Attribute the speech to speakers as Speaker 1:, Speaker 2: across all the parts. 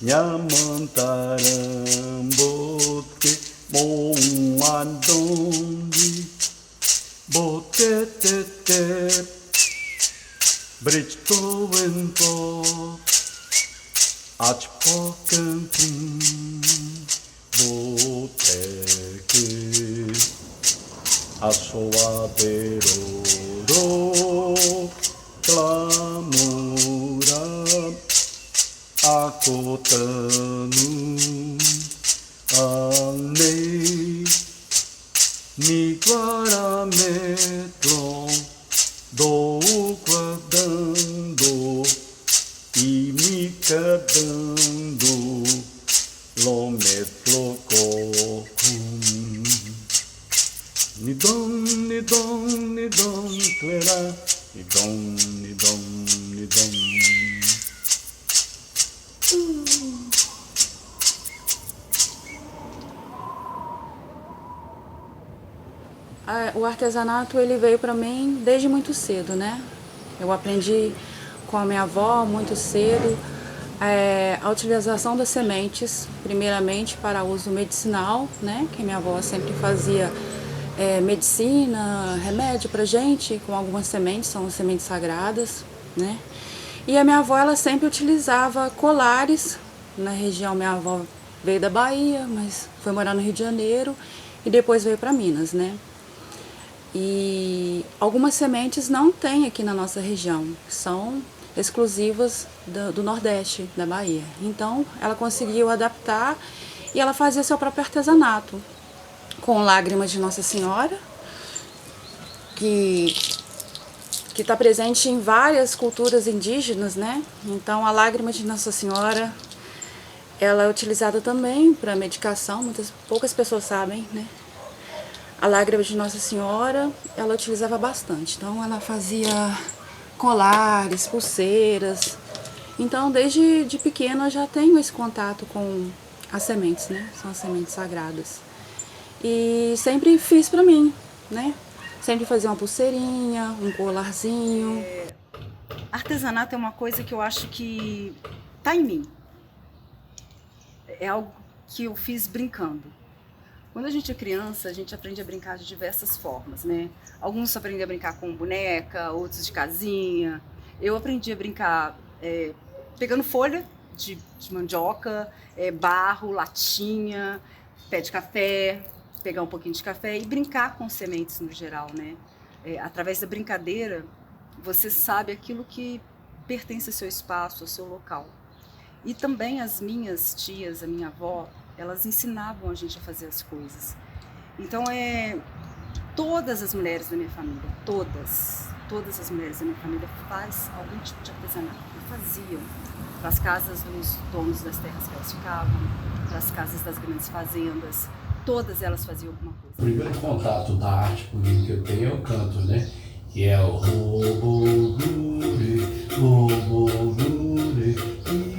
Speaker 1: Nyamantarambote Momandondi Botete Bridgetovento Achpokantin Boteke Asoaberoro Clamora Akotanu Anei Niguarametron Do guardando E me cadando Lometlococum Nidom, nidom, nidom, clera Nidom, nidom, nidom
Speaker 2: O artesanato ele veio para mim desde muito cedo, né? Eu aprendi com a minha avó muito cedo a utilização das sementes, primeiramente para uso medicinal, né? Que minha avó sempre fazia medicina, remédio pra gente com algumas sementes, são as sementes sagradas, né? E a minha avó ela sempre utilizava colares. Na região minha avó veio da Bahia, mas foi morar no Rio de Janeiro e depois veio para Minas, né? E algumas sementes não tem aqui na nossa região, são exclusivas do Nordeste, da Bahia. Então ela conseguiu adaptar e ela fazia seu próprio artesanato com lágrimas de Nossa Senhora, que está presente em várias culturas indígenas, né? Então a lágrima de Nossa Senhora ela é utilizada também para medicação, poucas pessoas sabem, né? A lágrima de Nossa Senhora, ela utilizava bastante. Então, ela fazia colares, pulseiras. Então, desde de pequena, eu já tenho esse contato com as sementes, né? São as sementes sagradas. E sempre fiz pra mim, né? Sempre fazia uma pulseirinha, um colarzinho.
Speaker 3: Artesanato é uma coisa que eu acho que tá em mim. É algo que eu fiz brincando. Quando a gente é criança, a gente aprende a brincar de diversas formas, né? Alguns aprendem a brincar com boneca, outros de casinha. Eu aprendi a brincar pegando folha de mandioca, barro, latinha, pé de café, pegar um pouquinho de café e brincar com sementes no geral, né? Através da brincadeira, você sabe aquilo que pertence ao seu espaço, ao seu local. E também as minhas tias, a minha avó, elas ensinavam a gente a fazer as coisas. Então, todas as mulheres da minha família, todas as mulheres da minha família faz algum tipo de artesanato. E faziam para as casas dos donos das terras que elas ficavam, para as casas das grandes fazendas, todas elas faziam alguma coisa.
Speaker 4: O primeiro contato da arte comigo que eu tenho é o canto, né? Que é o Robogure,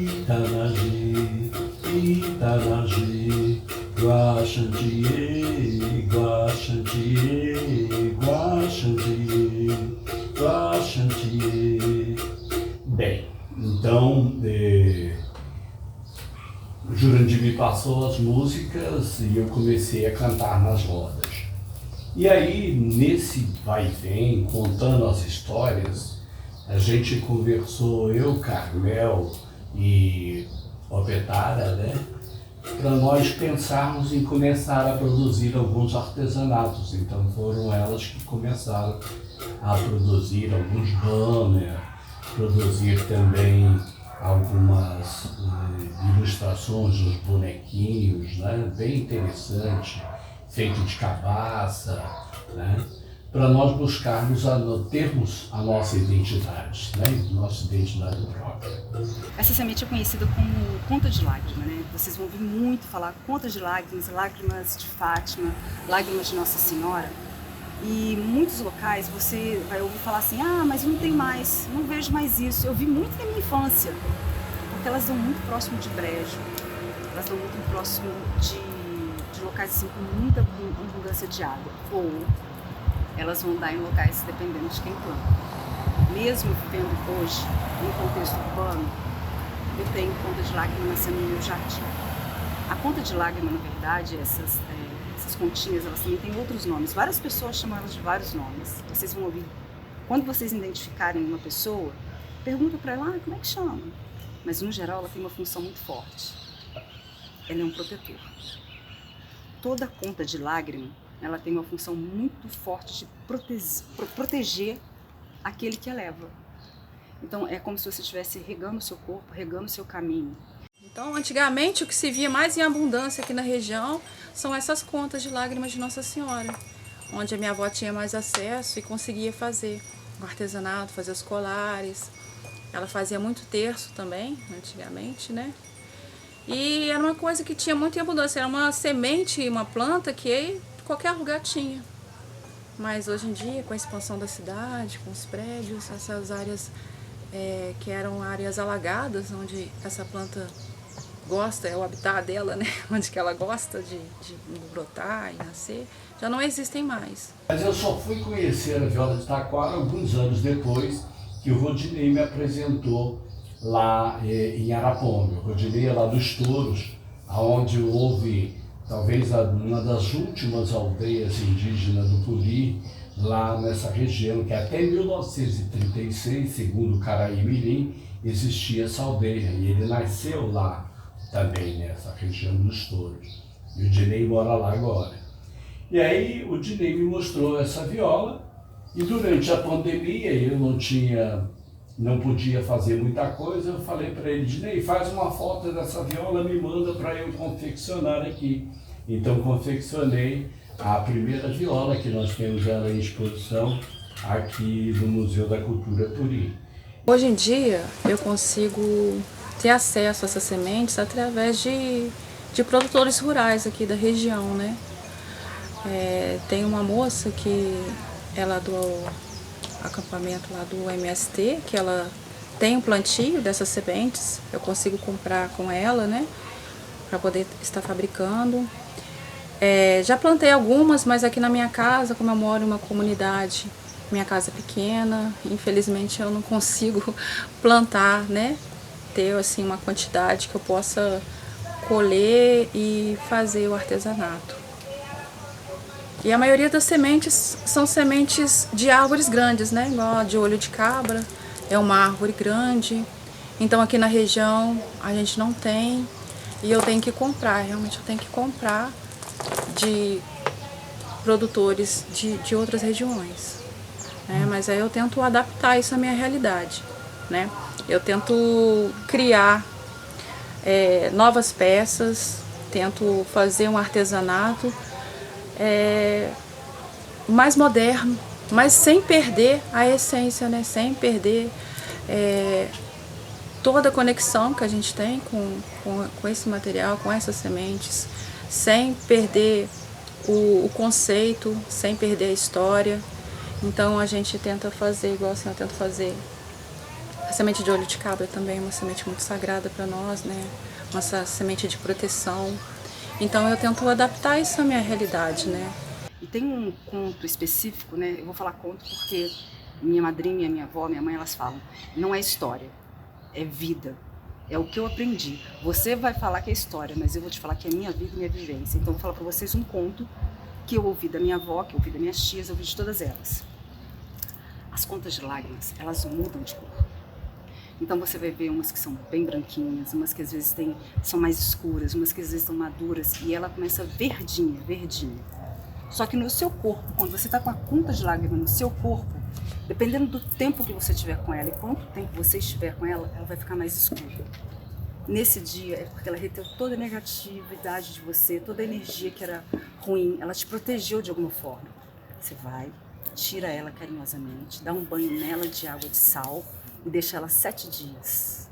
Speaker 4: Itanaji, Itanaji, Guaxantie, Guaxantie, Guaxantie, Guaxantie. Bem, então, o Jurandir me passou as músicas e eu comecei a cantar nas rodas. E aí, nesse vai e vem, contando as histórias, a gente conversou, eu, Carmel e Opetara, né? Para nós pensarmos em começar a produzir alguns artesanatos. Então foram elas que começaram a produzir alguns banners, produzir também algumas ilustrações dos bonequinhos, né? Bem interessante, feito de cabaça, né? Para nós buscarmos, termos a nossa identidade, né? Nossa identidade própria.
Speaker 3: Essa semente é conhecida como conta de lágrima, né? Vocês vão ouvir muito falar conta de lágrimas, lágrimas de Fátima, lágrimas de Nossa Senhora. E em muitos locais você vai ouvir falar assim, mas não tem mais, não vejo mais isso. Eu vi muito na minha infância, porque elas dão muito próximo de brejo, elas dão muito próximo de locais assim, com muita abundância de água. Ou elas vão dar em locais dependendo de quem planta. Mesmo vivendo hoje em contexto urbano, eu tenho conta de lágrima nascendo no meu jardim. A conta de lágrima, na verdade, essas continhas, elas também têm outros nomes. Várias pessoas chamam elas de vários nomes. Vocês vão ouvir. Quando vocês identificarem uma pessoa, pergunta para ela, como é que chama? Mas, no geral, ela tem uma função muito forte. Ela é um protetor. Toda conta de lágrima, ela tem uma função muito forte de proteger aquele que a leva. Então, é como se você estivesse regando o seu corpo, regando o seu caminho.
Speaker 2: Então, antigamente, o que se via mais em abundância aqui na região são essas contas de lágrimas de Nossa Senhora, onde a minha avó tinha mais acesso e conseguia fazer o artesanato, fazer os colares. Ela fazia muito terço também, antigamente, né? E era uma coisa que tinha muito em abundância, era uma semente, uma planta que qualquer lugar tinha. Mas hoje em dia, com a expansão da cidade, com os prédios, essas áreas que eram áreas alagadas, onde essa planta gosta, é o habitat dela, né? Onde que ela gosta de brotar e nascer, já não existem mais.
Speaker 4: Mas eu só fui conhecer a viola de taquara alguns anos depois que o Rodinei me apresentou lá em Araponga. O Rodinei é lá dos Touros, onde houve talvez uma das últimas aldeias indígenas do Puri, lá nessa região, que até 1936, segundo o Caraí Mirim, existia essa aldeia, e ele nasceu lá também, nessa região dos Touros. E o Dinei mora lá agora. E aí o Dinei me mostrou essa viola, e durante a pandemia eu não podia fazer muita coisa, eu falei para ele, Dinei, faz uma foto dessa viola, me manda para eu confeccionar aqui. Então confeccionei a primeira viola, que nós temos ela em exposição aqui no Museu da Cultura Puri.
Speaker 2: Hoje em dia eu consigo ter acesso a essas sementes através de produtores rurais aqui da região, né? Tem uma moça que ela do acampamento lá do MST, que ela tem um plantio dessas sementes, eu consigo comprar com ela, né? Para poder estar fabricando. Já plantei algumas, mas aqui na minha casa, como eu moro em uma comunidade, minha casa é pequena, infelizmente eu não consigo plantar, né? Ter assim uma quantidade que eu possa colher e fazer o artesanato. E a maioria das sementes são sementes de árvores grandes, né? Igual a de olho de cabra, é uma árvore grande. Então aqui na região a gente não tem e eu tenho que comprar, realmente eu tenho que comprar de produtores de outras regiões, né? Mas aí eu tento adaptar isso à minha realidade, né? Eu tento criar novas peças, tento fazer um artesanato mais moderno, mas sem perder a essência, né? Sem perder toda a conexão que a gente tem com esse material, com essas sementes, sem perder o conceito, sem perder a história. Então a gente tenta fazer igual assim, eu tento fazer. A semente de olho de cabra também é uma semente muito sagrada para nós, né? Uma semente de proteção. Então eu tento adaptar isso à minha realidade, né?
Speaker 3: E tem um conto específico, né? Eu vou falar conto porque minha madrinha, minha avó, minha mãe, elas falam, não é história, é vida. É o que eu aprendi. Você vai falar que é história, mas eu vou te falar que é minha vida e minha vivência. Então eu vou falar para vocês um conto que eu ouvi da minha avó, que eu ouvi das minhas tias, eu ouvi de todas elas. As contas de lágrimas, elas mudam de cor. Então você vai ver umas que são bem branquinhas, umas que às vezes são mais escuras, umas que às vezes estão maduras, e ela começa verdinha, verdinha. Só que no seu corpo, quando você está com a conta de lágrima no seu corpo, dependendo do tempo que você tiver com ela e quanto tempo você estiver com ela, ela vai ficar mais escura. Nesse dia é porque ela reteu toda a negatividade de você, toda a energia que era ruim, ela te protegeu de alguma forma. Você vai, tira ela carinhosamente, dá um banho nela de água de sal e deixa ela 7 dias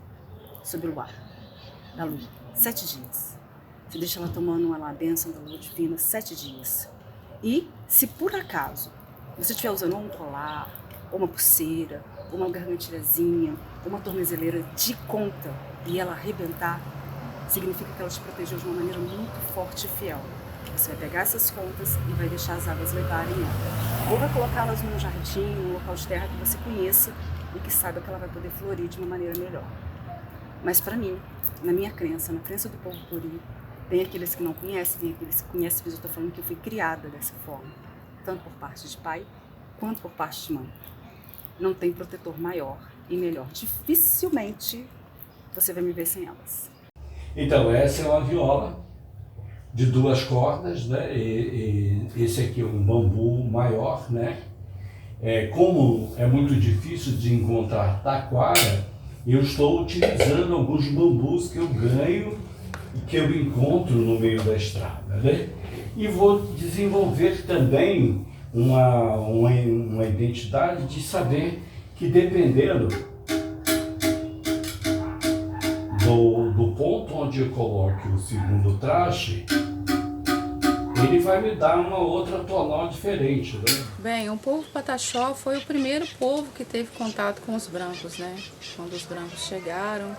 Speaker 3: sob o luar da lua. 7 dias. Você deixa ela tomando a bênção da lua divina 7 dias. E se por acaso você estiver usando um colar, ou uma pulseira, ou uma gargantilhazinha, ou uma tornozeleira de conta e ela arrebentar, significa que ela te protegeu de uma maneira muito forte e fiel. Você vai pegar essas contas e vai deixar as águas levarem ela. Ou vai colocá-las num jardim, num local de terra que você conheça e que saiba que ela vai poder florir de uma maneira melhor. Mas para mim, na minha crença, na crença do povo puri, tem aqueles que não conhecem, tem aqueles que conhecem, mas eu estou falando que eu fui criada dessa forma, tanto por parte de pai, quanto por parte de mãe. Não tem protetor maior e melhor. Dificilmente você vai me ver sem elas.
Speaker 4: Então, essa é uma viola de 2 cordas, né? Esse aqui é um bambu maior, né? Como é muito difícil de encontrar taquara, eu estou utilizando alguns bambus que eu ganho e que eu encontro no meio da estrada, né? E vou desenvolver também uma identidade de saber que, dependendo do ponto onde eu coloque o segundo traste, ele vai me dar uma outra tonal diferente, né?
Speaker 2: Bem, o povo Pataxó foi o primeiro povo que teve contato com os brancos, né? Quando os brancos chegaram.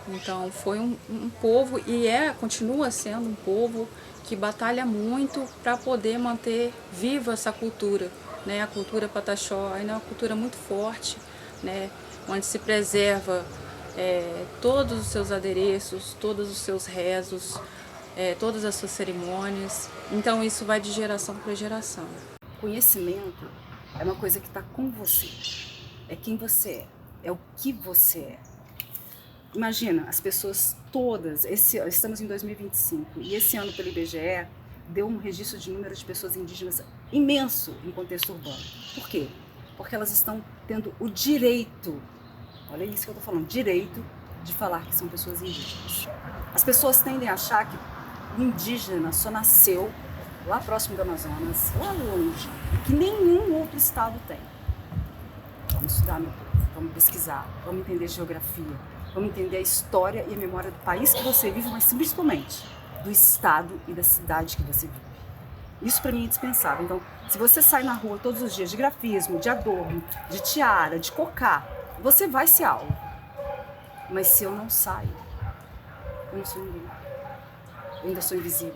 Speaker 2: Então foi um povo, e continua sendo um povo que batalha muito para poder manter viva essa cultura, né? A cultura Pataxó ainda é uma cultura muito forte, né? Onde se preserva todos os seus adereços, todos os seus rezos, todas as suas cerimônias. Então isso vai de geração para geração.
Speaker 3: Conhecimento é uma coisa que está com você. É quem você é o que você é. Imagina, as pessoas todas, estamos em 2025, e esse ano pelo IBGE deu um registro de número de pessoas indígenas imenso em contexto urbano. Por quê? Porque elas estão tendo o direito, olha isso que eu estou falando, direito de falar que são pessoas indígenas. As pessoas tendem a achar que o indígena só nasceu lá próximo do Amazonas, lá longe, que nenhum outro estado tem. Vamos estudar, meu povo, vamos pesquisar, vamos entender geografia, vamos entender a história e a memória do país que você vive, mas principalmente do estado e da cidade que você vive. Isso para mim é indispensável. Então, se você sai na rua todos os dias de grafismo, de adorno, de tiara, de cocá, você vai ser alvo. Mas se eu não saio, eu não sou ninguém. Eu ainda sou invisível.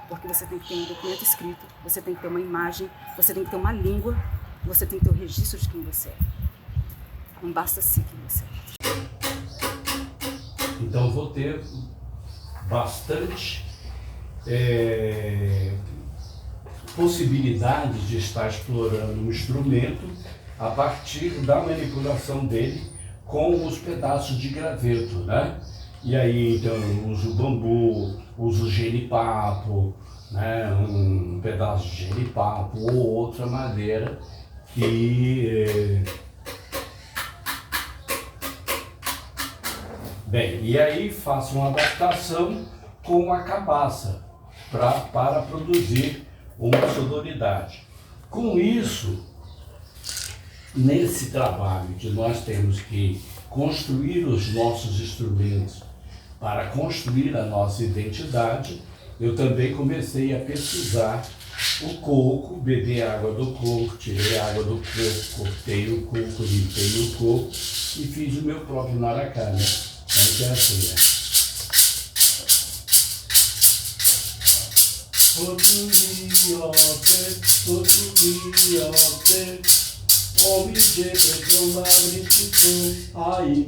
Speaker 3: Porque você tem que ter um documento escrito, você tem que ter uma imagem, você tem que ter uma língua, você tem que ter o registro de quem você é. Não basta ser quem você é.
Speaker 4: Então vou ter bastante possibilidades de estar explorando um instrumento a partir da manipulação dele com os pedaços de graveto, né? E aí então eu uso bambu, uso genipapo, né? Um pedaço de genipapo ou outra madeira que bem, e aí faço uma adaptação com a cabaça para produzir uma sonoridade. Com isso, nesse trabalho que nós temos que construir os nossos instrumentos para construir a nossa identidade, eu também comecei a pesquisar o coco, beber água do coco, tirei a água do coco, cortei o coco, limpei o coco e fiz o meu próprio maracá, né? Que é assim, né? Homem de petroma, brinco, ai,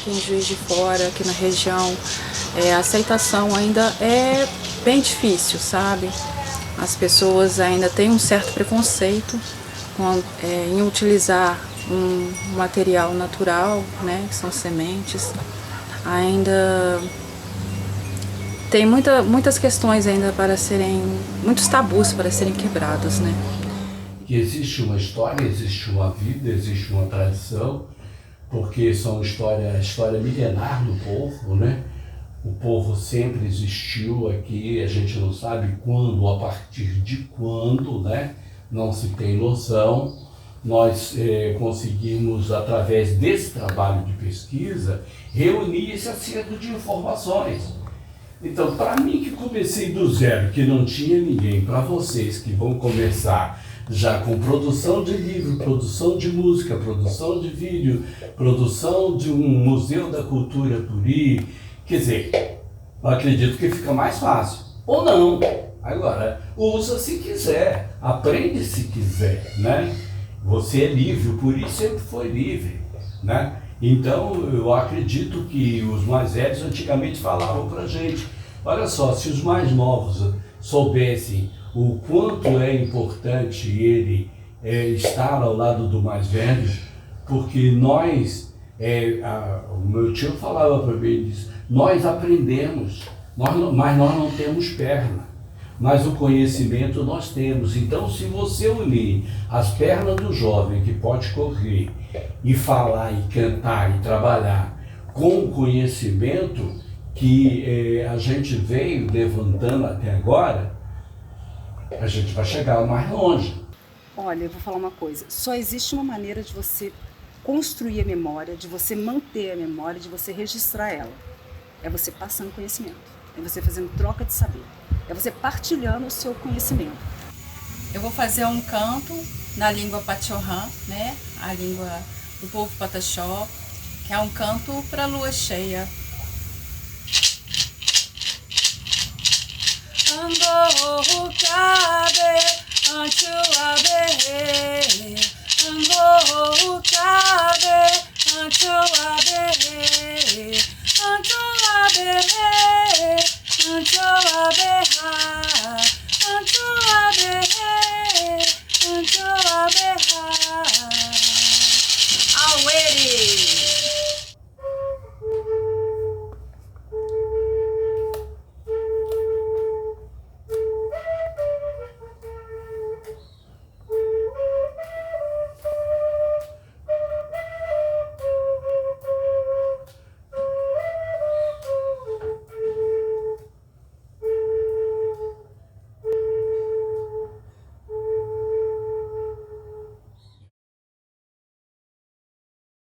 Speaker 2: aqui em Juiz de Fora, aqui na região, a aceitação ainda é bem difícil, sabe? As pessoas ainda têm um certo preconceito em utilizar um material natural, né, que são sementes. Ainda tem muitas questões ainda muitos tabus para serem quebrados, né?
Speaker 4: Que existe uma história, existe uma vida, existe uma tradição, porque são história milenar do povo, né? O povo sempre existiu aqui, a gente não sabe quando, a partir de quando, né? Não se tem noção. Nós conseguimos, através desse trabalho de pesquisa, reunir esse acervo de informações. Então, para mim que comecei do zero, que não tinha ninguém, para vocês que vão começar já com produção de livro, produção de música, produção de vídeo, produção de um museu da cultura Turi, quer dizer, eu acredito que fica mais fácil. Ou não. Agora, usa se quiser, aprende se quiser, né? Você é livre, o Turi sempre foi livre, né? Então, eu acredito que os mais velhos antigamente falavam pra gente, olha só, se os mais novos soubessem o quanto é importante ele estar ao lado do mais velho, porque nós, o meu tio falava para mim, disse, nós aprendemos, mas nós não temos perna. Mas o conhecimento nós temos. Então, se você unir as pernas do jovem que pode correr e falar e cantar e trabalhar com o conhecimento que a gente veio levantando até agora, a gente vai chegar mais longe.
Speaker 3: Olha, eu vou falar uma coisa. Só existe uma maneira de você construir a memória, de você manter a memória, de você registrar ela. É você passando conhecimento. É você fazendo troca de saber. É você partilhando o seu conhecimento.
Speaker 2: Eu vou fazer um canto na língua Pachorrã, né? A língua do povo Pataxó, que é um canto para a lua cheia. Ango cabe, ancho abe, ango cabe, ancho abe, ancho abe, ancho abe.